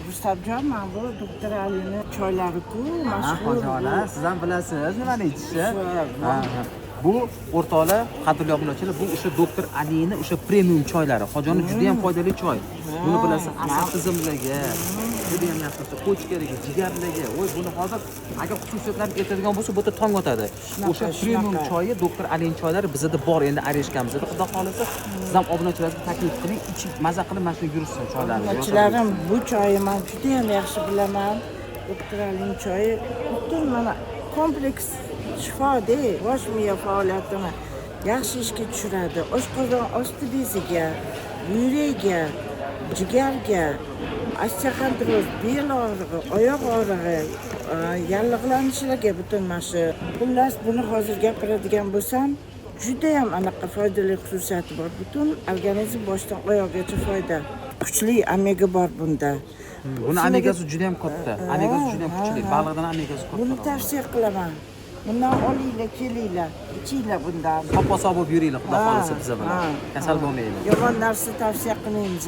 Rustabjon, mana bu doktor Alini choylari-ku, Ha, mashhur. xojona, siz ham bilasiz nimani ichishi. Shu, Ha. Bu o'rtoqlar, qadrli obunachilar, bu o'sha doktor Alini o'sha premium choylari. Xojona juda ham foydali choy. Buni bilasiz, asab tizimlarga, juda ham yaxshi, qo'chkariga, jigarlarga. Voy, buni hozir agar xususiyatlarni aytadigan bo'lsa, bu yerda tong otadi. O'sha premium choyi, doktor Alini choylari bizda bor, endi areshkamizda. Xudo xolisa, siz ham obunachilarga taklif qiling, ichib maza qilib mana shuni yurishsin choylarni. Obunachilarim, bu choyni men juda ham yaxshi bilaman. Doktor Alini choyi butun mana kompleks shifode, bosh miya faoliyatini yaxshi ishga tushiradi. Oshqozon osti beziga, yurakga, jigarga, osteoxondroz, bel og'rig'i, oyoq og'rig'i, yallig'lanishlarga butun mana shu. Xullas, buni hozir gapiradigan bo'lsam, juda ham anaqa foydali xususiyati bor. Butun organizm boshdan oyoqgacha foyda. Kuchli omega bor bunda. Buni omegasi juda ham katta. Omegasi juda ham kuchli. Baliqdan omegasi katta. Buni tavsiya qilaman. Bundan olinglar, kelinglar, ichinglar bundan. Sop-sog' bo'lib yuringlar, xudo xolisa biza bilan. Kasal bo'lmaylik. Yomon narsa tavsiya qilmaymiz.